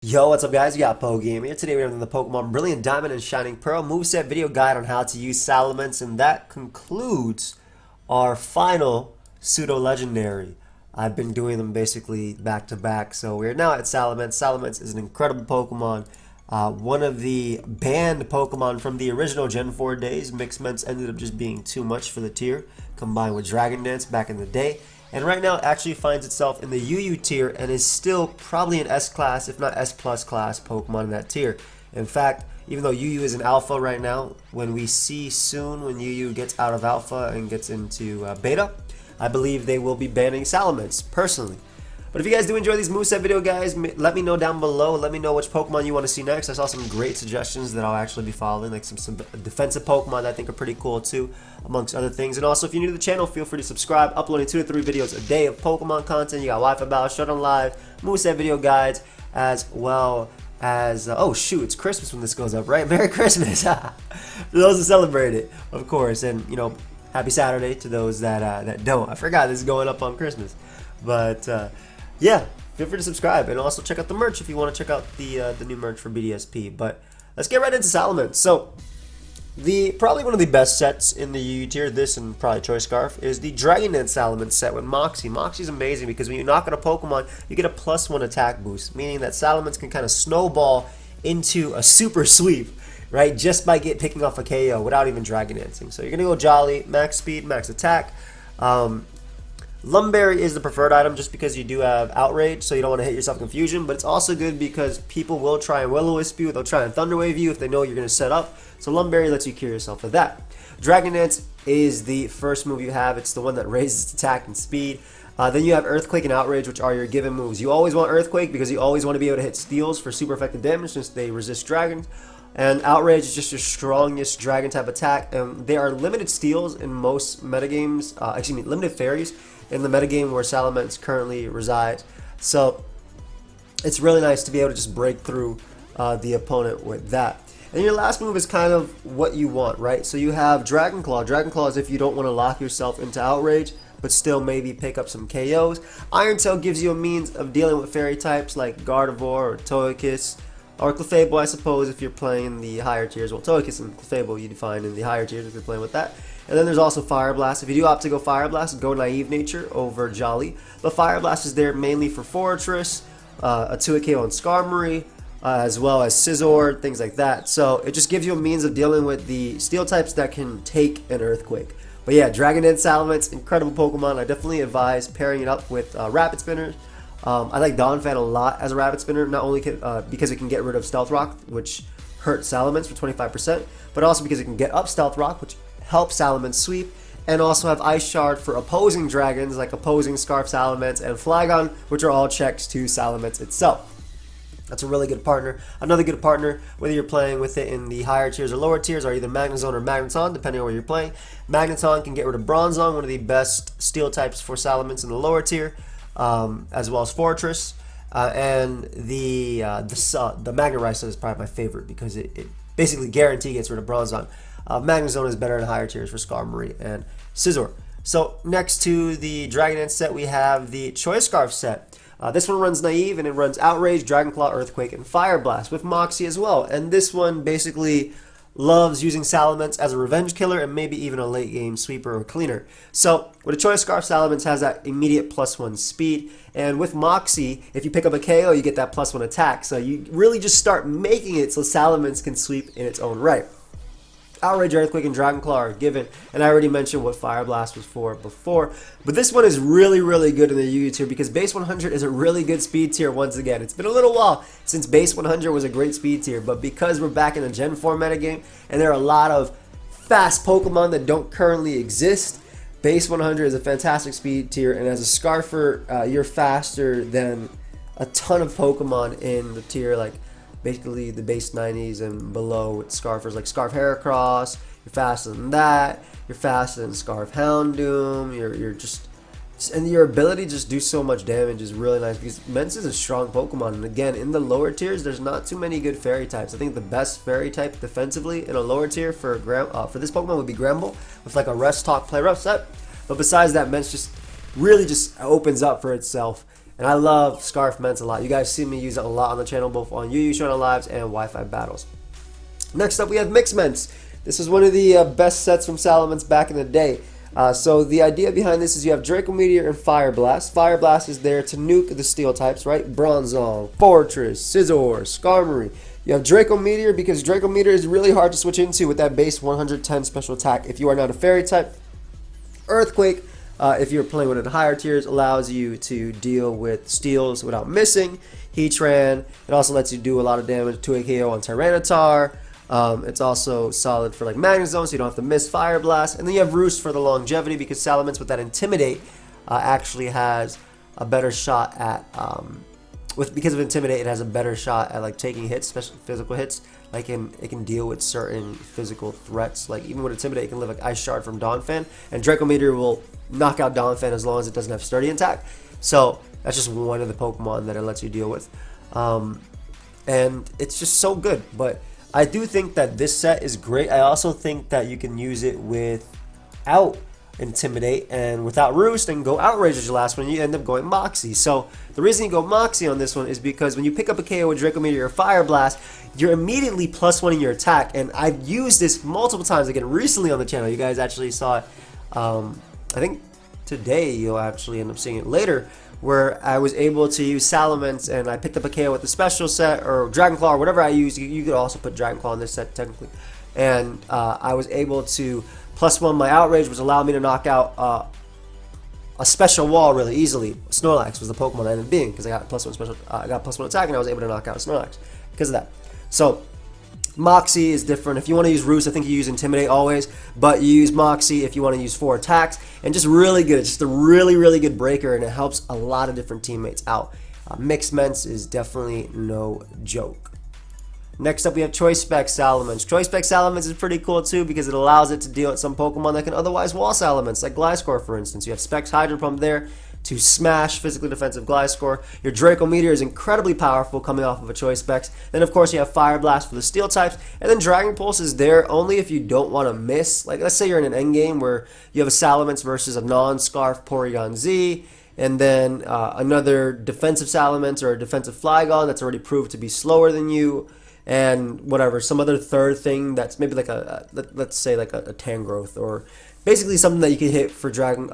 Yo, what's up guys? We got pokeaimMD here. Today we're doing the Pokemon Brilliant Diamond and Shining Pearl moveset video guide on how to use Salamence, and that concludes our final pseudo-legendary. I've been doing them basically back to back, so we're now at Salamence. Salamence is an incredible Pokemon. One of the banned Pokemon from the original Gen 4 days. Mixments ended up just being too much for the tier, combined with Dragon Dance back in the day. And right now it actually finds itself in the UU tier and is still probably an S class, if not S plus class Pokemon in that tier. In fact, even though UU is an alpha right now, when we see soon when UU gets out of alpha and gets into beta, I believe they will be banning Salamence, personally. But if you guys do enjoy these moveset video guys, let me know down below. Let me know which Pokemon you want to see next. I saw some great suggestions that I'll actually be following, like some defensive Pokemon that I think are pretty cool too, amongst other things. And also, if you're new to the channel, feel free to subscribe. Uploading 2 to 3 videos a day of Pokemon content. You got Wi-Fi battles, showdown live, moveset video guides, as well as oh shoot, it's Christmas when this goes up, right? Merry Christmas for those who celebrate it, of course. And you know, happy Saturday to those that don't. I forgot this is going up on Christmas, but yeah, feel free to subscribe and also check out the merch if you want to check out the new merch for BDSP. But let's get right into Salamence. So probably one of the best sets in the UU tier, this and probably Choice Scarf, is the Dragon Dance Salamence set with Moxie. Moxie's amazing because when you knock on a Pokemon, you get a +1 attack boost, meaning that Salamence can kind of snowball into a super sweep, right? Just by picking off a KO without even Dragon Dancing. So you're gonna go Jolly, max speed, max attack. Lumberry is the preferred item just because you do have Outrage, so you don't want to hit yourself Confusion, but it's also good because people will try and Will-O-Wisp you, they'll try and Thunder Wave you if they know you're going to set up, so Lumberry lets you cure yourself of that. Dragon Dance is the first move you have. It's the one that raises its attack and speed. Then you have Earthquake and Outrage, which are your given moves. You always want Earthquake because you always want to be able to hit Steels for super effective damage since they resist dragons. And Outrage is just your strongest dragon type attack, and there are limited steals in most metagames, limited fairies in the metagame where Salamence currently resides. So it's really nice to be able to just break through the opponent with that. And your last move is kind of what you want, right? So you have Dragon Claw. Dragon Claw is if you don't want to lock yourself into Outrage, but still maybe pick up some KOs. Iron Tail gives you a means of dealing with fairy types like Gardevoir or Togekiss, or Clefable, I suppose, if you're playing the higher tiers. Well, Togekiss and Clefable you define in the higher tiers if you're playing with that. And then there's also Fire Blast. If you do opt to go Fire Blast, go Naive Nature over Jolly. But Fire Blast is there mainly for Fortress, a 2-KO on Skarmory, as well as Scizor, things like that. So it just gives you a means of dealing with the Steel types that can take an Earthquake. But yeah, Dragon Dance Salamence, incredible Pokemon. I definitely advise pairing it up with Rapid Spinners. I like Donphan a lot as a Rapid Spinner, not only because it can get rid of Stealth Rock, which hurts Salamence for 25%, but also because it can get up Stealth Rock, which helps Salamence sweep, and also have Ice Shard for opposing dragons, like opposing Scarf Salamence and Flygon, which are all checks to Salamence itself. That's a really good partner. Another good partner, whether you're playing with it in the higher tiers or lower tiers, are either Magnezone or Magneton, depending on where you're playing. Magneton can get rid of Bronzong, one of the best steel types for Salamence in the lower tier, as well as Fortress. And the Magnemite is probably my favorite because it basically guarantee gets rid of Bronzong. Magnezone is better in higher tiers for Skarmory and Scizor. So next to the Dragon Dance set, we have the Choice Scarf set. This one runs Naive, and it runs Outrage, Dragon Claw, Earthquake, and Fire Blast with Moxie as well. And this one basically loves using Salamence as a revenge killer and maybe even a late game sweeper or cleaner. So with a Choice Scarf, Salamence has that immediate +1 speed, and with Moxie, if you pick up a KO, you get that +1 attack. So you really just start making it so Salamence can sweep in its own right. Outrage, Earthquake, and Dragon Claw are given, and I already mentioned what Fire Blast was for before, but this one is really, really good in the UU tier because base 100 is a really good speed tier once again. It's been a little while since base 100 was a great speed tier, but because we're back in the Gen 4 metagame, and there are a lot of fast Pokemon that don't currently exist, base 100 is a fantastic speed tier, and as a Scarfer, you're faster than a ton of Pokemon in the tier, like basically the base 90s and below with Scarfers like Scarf Heracross. You're faster than that. You're faster than Scarf Houndoom. You're just, and your ability to just do so much damage is really nice because Mence is a strong Pokemon. And again, in the lower tiers, there's not too many good fairy types. I think the best fairy type defensively in a lower tier for this Pokemon would be Gramble with like a Rest Talk Play Rough set. But besides that, Mence just really just opens up for itself. And I love Scarf Ments a lot. You guys see me use it a lot on the channel, both on UU Showdown Lives and Wi-Fi Battles. Next up, we have Mixed Ments. This is one of the best sets from Salamence back in the day. So the idea behind this is you have Draco Meteor and Fire Blast. Fire Blast is there to nuke the steel types, right? Bronzong, Fortress, Scizor, Skarmory. You have Draco Meteor because Draco Meteor is really hard to switch into with that base 110 special attack. If you are not a fairy type, Earthquake, if you're playing with it in higher tiers, allows you to deal with steals without missing. Heatran, it also lets you do a lot of damage to a KO on Tyranitar. It's also solid for like Magnezone, so you don't have to miss Fire Blast. And then you have Roost for the longevity because Salamence with that Intimidate actually has a better shot at because of Intimidate, it has a better shot at like taking hits, especially physical hits. Like it can deal with certain physical threats. Like even with Intimidate, it can live like Ice Shard from Donphan, and Draco Meteor will knock out Donphan as long as it doesn't have Sturdy attack. So that's just one of the Pokemon that it lets you deal with, and it's just so good. But I do think that this set is great. I also think that you can use it without Intimidate and without Roost and go Outrage as your last one, you end up going Moxie. So the reason you go Moxie on this one is because when you pick up a KO with Draco Meteor or Fire Blast, you're immediately +1 in your attack. And I've used this multiple times, again, recently on the channel. You guys actually saw it, I think today you'll actually end up seeing it later, where I was able to use Salamence and I picked up a KO with the special set or Dragon Claw or whatever I use. You could also put Dragon Claw in this set technically. And I was able to +1 my Outrage, which allowed me to knock out a special wall really easily. Snorlax was the Pokemon I ended up being because I got +1 special, I got +1 attack, and I was able to knock out Snorlax because of that. So Moxie is different. If you want to use Roost, I think you use Intimidate always, but you use Moxie if you want to use 4 attacks, and just really good. It's just a really, really good breaker, and it helps a lot of different teammates out. Mixed Ments is definitely no joke. Next up, we have Choice Spec Salamence. Choice Spec Salamence is pretty cool too because it allows it to deal with some Pokemon that can otherwise wall Salamence, like Gliscor for instance. You have Specs Hydro Pump there to smash physically defensive Gliscor. Your Draco Meteor is incredibly powerful coming off of a Choice Specs. Then of course you have Fire Blast for the Steel types, and then Dragon Pulse is there only if you don't want to miss. Like let's say you're in an endgame where you have a Salamence versus a non-Scarf Porygon Z, and then another defensive Salamence or a defensive Flygon that's already proved to be slower than you, and whatever, some other third thing that's maybe like let's say like a Tangrowth, or basically something that you can hit for Dragon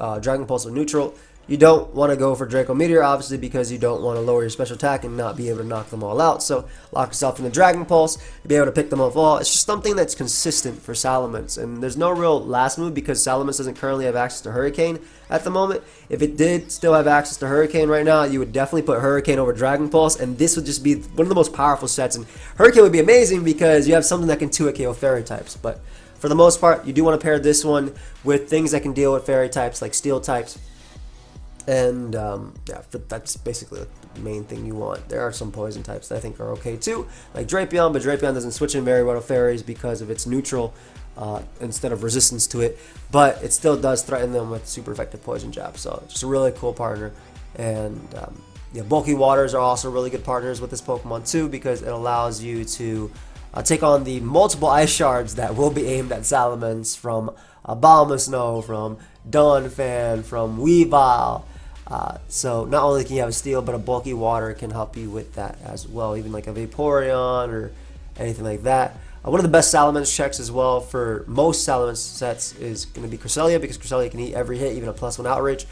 Pulse or neutral. You don't want to go for Draco Meteor, obviously, because you don't want to lower your special attack and not be able to knock them all out. So lock yourself in the Dragon Pulse, be able to pick them off all. It's just something that's consistent for Salamence, and there's no real last move because Salamence doesn't currently have access to Hurricane at the moment. If it did still have access to Hurricane right now, you would definitely put Hurricane over Dragon Pulse, and this would just be one of the most powerful sets. And Hurricane would be amazing because you have something that can 2-hit KO Fairy types, but for the most part, you do want to pair this one with things that can deal with Fairy types like Steel types. And yeah, that's basically the main thing you want. There are some poison types that I think are okay too, like Drapion, but Drapion doesn't switch in very well to fairies because of its neutral instead of resistance to it, but it still does threaten them with super effective poison jab. So just a really cool partner. And yeah, bulky waters are also really good partners with this Pokemon too because it allows you to take on the multiple ice shards that will be aimed at Salamence from Abomasnow, from Donphan, from Weavile. So not only can you have a steel, but a bulky water can help you with that as well, even like a Vaporeon or anything like that. One of the best Salamence checks as well for most Salamence sets is going to be Cresselia, because Cresselia can eat every hit, even a +1 Outrage.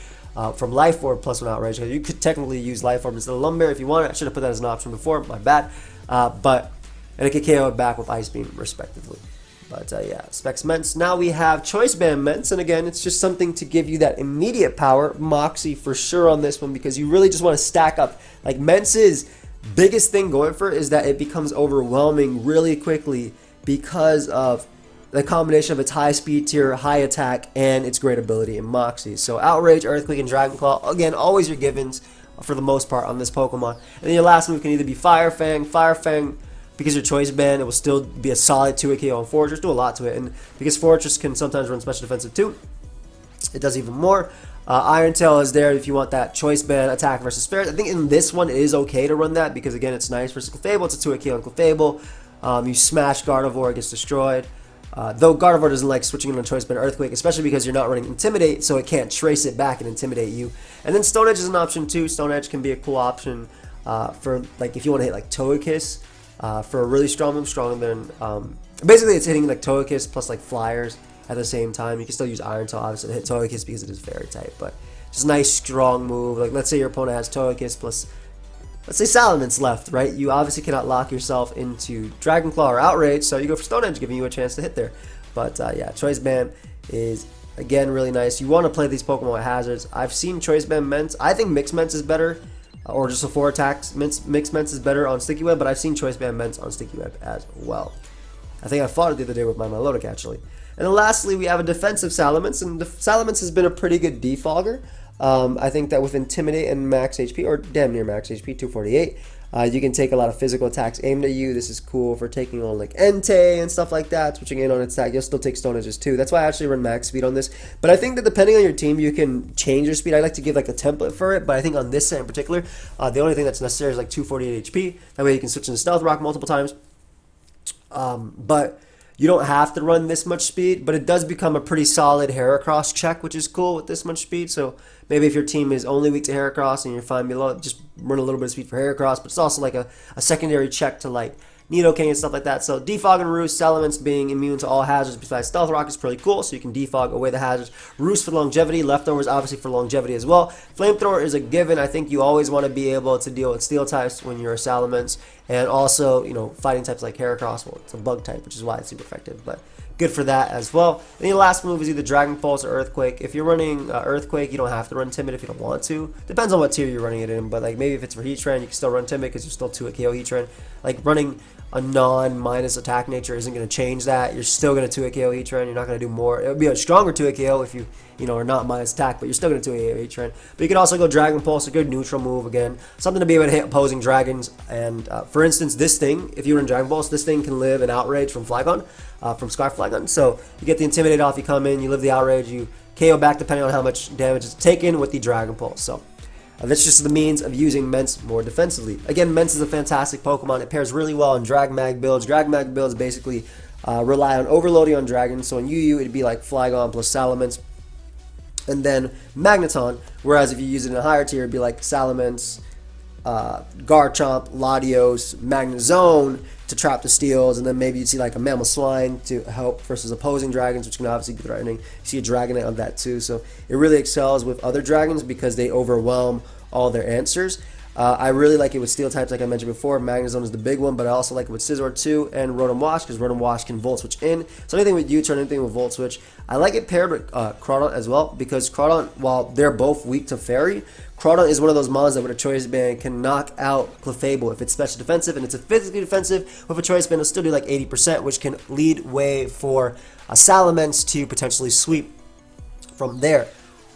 From Life Orb +1 Outrage. You could technically use Life Orb instead of Lumberry if you want. I should have put that as an option before, my bad. And it can KO it back with Ice Beam respectively. But yeah, Specs Ments. Now we have Choice Band Ments, and again, it's just something to give you that immediate power. Moxie for sure on this one because you really just want to stack up. Like Ments' biggest thing going for it is that it becomes overwhelming really quickly because of the combination of its high speed tier, high attack, and its great ability in Moxie. So Outrage, Earthquake, and Dragon Claw, again, always your givens for the most part on this Pokemon. And then your last move can either be Fire Fang. Fire Fang, because your Choice Band, it will still be a solid 2-hit KO on Fortress, do a lot to it. And because Fortress can sometimes run special defensive too, it does even more. Iron Tail is there if you want that Choice Band attack versus Spirit. I think in this one it is okay to run that because again, it's nice versus Clefable. It's a 2-hit KO on Clefable. You smash Gardevoir, it gets destroyed. Though Gardevoir doesn't like switching in on Choice Band Earthquake, especially because you're not running Intimidate, so it can't trace it back and intimidate you. And then Stone Edge is an option too. Stone Edge can be a cool option for like if you want to hit like Togekiss for a really strong move, stronger than basically it's hitting like Togekiss plus like Flyers at the same time. You can still use Iron Tail obviously to hit Togekiss because it is Fairy type, but just a nice strong move. Like let's say your opponent has Togekiss plus, let's say, Salamence left, right? You obviously cannot lock yourself into Dragon Claw or Outrage, so you go for Stone Edge, giving you a chance to hit there. But yeah, Choice Band is, again, really nice. You want to play these Pokemon with hazards. I've seen Choice Band Ments. I think Mixed Ments is better, or just a 4 attacks. Mixed Ments is better on Sticky Web, but I've seen Choice Band Ments on Sticky Web as well. I think I fought it the other day with my Milotic, actually. And then lastly, we have a defensive Salamence, and Salamence has been a pretty good defogger. I think that with Intimidate and max HP, or damn near max HP, 248, you can take a lot of physical attacks aimed at you. This is cool for taking on like Entei and stuff like that, switching in on its attack. You'll still take Stone Edges too. That's why I actually run max speed on this. But I think that depending on your team, you can change your speed. I like to give like a template for it, but I think on this set in particular, the only thing that's necessary is like 248 HP. That way you can switch into Stealth Rock multiple times. But you don't have to run this much speed, but it does become a pretty solid Heracross check, which is cool with this much speed. So maybe if your team is only weak to Heracross and you're fine below, just run a little bit of speed for Heracross, but it's also like a secondary check to like Nidoking and stuff like that. So Defog and Roost, Salamence being immune to all hazards besides Stealth Rock is pretty cool, so you can defog away the hazards. Roost for longevity, Leftovers obviously for longevity as well. Flamethrower is a given. I think you always want to be able to deal with Steel types when you're a Salamence, and also, you know, fighting types like Heracross. Well, it's a bug type, which is why it's super effective, but good for that as well. And your last move is either Dragon Pulse or Earthquake. If you're running Earthquake, you don't have to run Timid if you don't want to. Depends on what tier you're running it in, but like maybe if it's for Heatran, you can still run Timid because you're still 2 at KO Heatran. Like running a non-minus attack nature isn't going to change that. You're still going to 2 at KO Heatran. You're not going to do more. It would be a stronger 2 at KO if you are not minus attack, but you're still going to 2 at KO Heatran. But you can also go Dragon Pulse, a good neutral move again. Something to be able to hit opposing dragons. And for instance, this thing, if you run Dragon Pulse, this thing can live an Outrage from Flygon. From Scarf Flygon. So you get the Intimidate off, you come in, you live the Outrage, you KO back depending on how much damage is taken with the Dragon Pulse. So that's just the means of using Ments more defensively. Again, Ments is a fantastic Pokemon. It pairs really well in Drag Mag builds. Drag Mag builds basically rely on overloading on dragons. So in UU, it'd be like Flygon plus Salamence, and then Magneton. Whereas if you use it in a higher tier, it'd be like Salamence, Garchomp, Latios, Magnezone to trap the steals, and then maybe you'd see like a Mamoswine to help versus opposing dragons, which can obviously be threatening. You see a Dragonite on that too, so it really excels with other dragons because they overwhelm all their answers. I really like it with steel types, like I mentioned before. Magnezone is the big one, but I also like it with Scizor too and Rotom Wash, because Rotom Wash can Volt Switch in. So anything with U-Turn, anything with Volt Switch. I like it paired with Crawdaunt as well, because Crawdaunt, while they're both weak to Fairy, Crawdaunt is one of those mons that with a Choice Band can knock out Clefable. If it's special defensive and it's a physically defensive, with a Choice Band it'll still do like 80%, which can lead way for a Salamence to potentially sweep from there.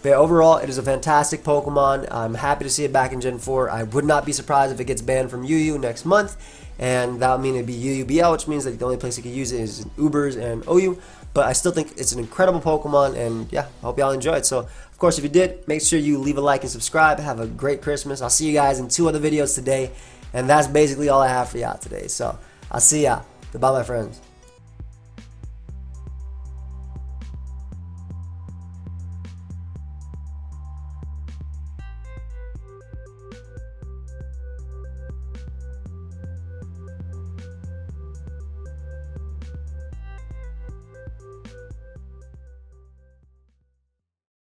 But overall, it is a fantastic Pokemon. I'm happy to see it back in Gen 4. I would not be surprised if it gets banned from UU next month, and that would mean it'd be UUBL, which means that the only place you can use it is in Ubers and OU. But I still think it's an incredible Pokemon, and yeah, I hope y'all enjoyed. So, of course, if you did, make sure you leave a like and subscribe. Have a great Christmas. I'll see you guys in 2 other videos today, and that's basically all I have for y'all today. So, I'll see y'all. Goodbye, my friends.